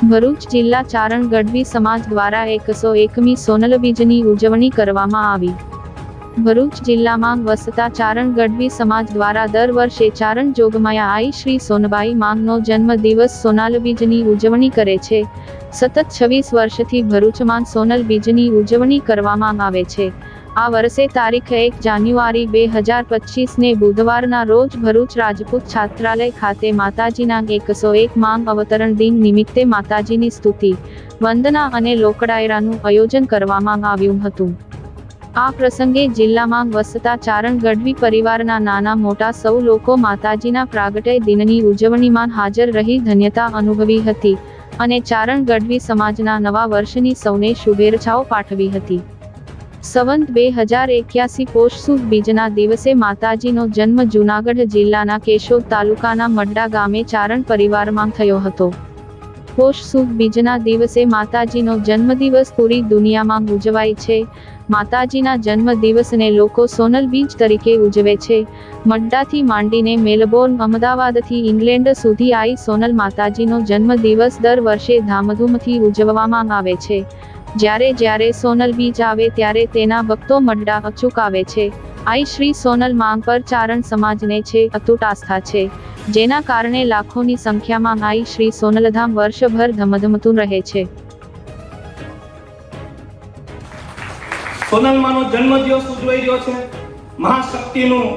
ભરૂચ જિલ્લા ચારણ ગઢવી સમાજ દ્વારા 101મી સોનલ બીજની ઉજવણી કરવામાં આવી। ભરૂચ જિલ્લામાં વસતા ચારણ ગઢવી સમાજ દ્વારા દર વર્ષે ચારણ જોગમાયા આઈ શ્રી સોનબાઈ માંગનો જન્મ દિવસ સોનાલ બીજની ઉજવણી કરે છે। સતત 26 વર્ષથી ભરૂચમાં સોનલ બીજની ઉજવણી કરવામાં આવે છે। આ વર્ષે તારીખ 1 જાન્યુઆરી 2025 ને બુધવારના રોજ ભરૂચ રાજપૂત છાત્રાલય ખાતે માતાજીના 101 માંગ અવતરણ દિન નિમિત્તે માતાજીની સ્તુતિ, વંદના અને લોકડાયરાનું આયોજન કરવામાં આવ્યું હતું। આ પ્રસંગે જિલ્લામાં વસતા ચારણ ગઢવી પરિવારના નાના મોટા સૌ લોકો માતાજીના પ્રાગટ્ય દિનની ઉજવણીમાં હાજર રહી ધન્યતા અનુભવી હતી અને ચારણ ગઢવી સમાજના નવા વર્ષની સૌને શુભેચ્છાઓ પાઠવી હતી। સંવત 2081 પોષ સુદ બીજના દિવસે માતાજીનો જન્મ જૂનાગઢ જિલ્લાના કેશોદ તાલુકાના મડ્ડા ગામે ચારણ પરિવારમાં થયો હતો। પોષ સુદ બીજના દિવસે માતાજીનો જન્મદિવસ પૂરી દુનિયામાં ઉજવાય છે। માતાજીના જન્મદિવસને લોકો સોનલ બીજ તરીકે ઉજવે છે। મડ્ડાથી માંડીને મેલબોર્ન, અમદાવાદથી ઇંગ્લેન્ડ સુધી આઈ સોનલ માતાજીનો જન્મદિવસ દર વર્ષે ધામધૂમથી ઉજવવામાં આવે છે। જ્યારે સોનલ બીજ આવે ત્યારે તેના ભક્તો મડ્ડા અચૂક આવે છે। આઈ શ્રી સોનલ માંગ પર ચારણ સમાજને છે અતૂટ આસ્થા છે, જેના કારણે લાખોની સંખ્યામાં આઈ શ્રી સોનલધામ વર્ષભર ધમધમતું રહે છે। સોનલ માનો જન્મદિવસ ઉજવાઈ રહ્યો છે। મહાશક્તિનું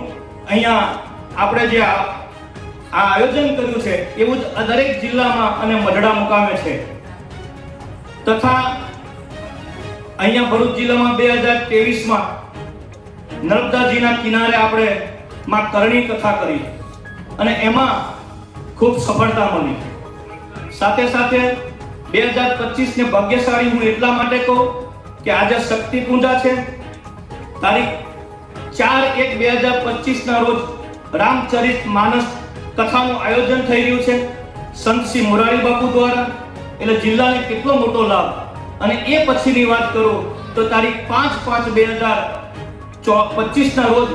અહીંયા આપણે જે આ આયોજન કર્યું છે એવું જ દરેક જિલ્લામાં અને મઢડા મુકામે છે। તથા અહીંયા ભરૂચ જિલ્લામાં 2023માં નર્મદાજીના કિનારે આપણે માં કરણી કથા કરી અને એમાં ખૂબ સફળતા મળી। સાથે સાથે 2025 ને ભાગ્યશાળી હું એટલા માટે કહું કે આજે શક્તિ પૂજા છે। તારીખ 4/1/2025 ના રોજ રામચરિત માનસ કથાનું આયોજન થઈ રહ્યું છે સંત શ્રી મોરારી બાપુ દ્વારા। એટલે જિલ્લાને કેટલો મોટો લાભ। અને એ પછીની વાત કરું તો તારીખ 5/5/2025 ના રોજ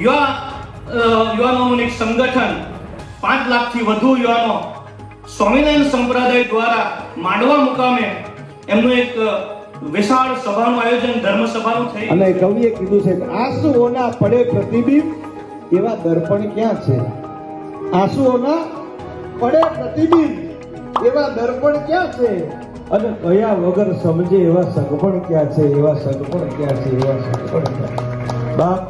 યુવાનોનું એક સંગઠન 5 લાખથી વધુ યુવાનો સ્વામિનારાયણ સંપ્રદાય દ્વારા માંડવા મુકામે એમનું એક વિશાળ સભાનું આયોજન ધર્મ સભાનું થઈ। અને કવિએ કીધું છે કે આંસુઓના પડે પ્રતિબિંબ એવા દર્પણ ક્યાં છે? આંસુઓના પડે પ્રતિબિંબ એવા દર્પણ ક્યાં છે? અને કયા વગર સમજે એવા સગપણ ક્યાં છે? એવા સગપણ ક્યાં છે? એવા સગપણ ક્યાં છે? બાપ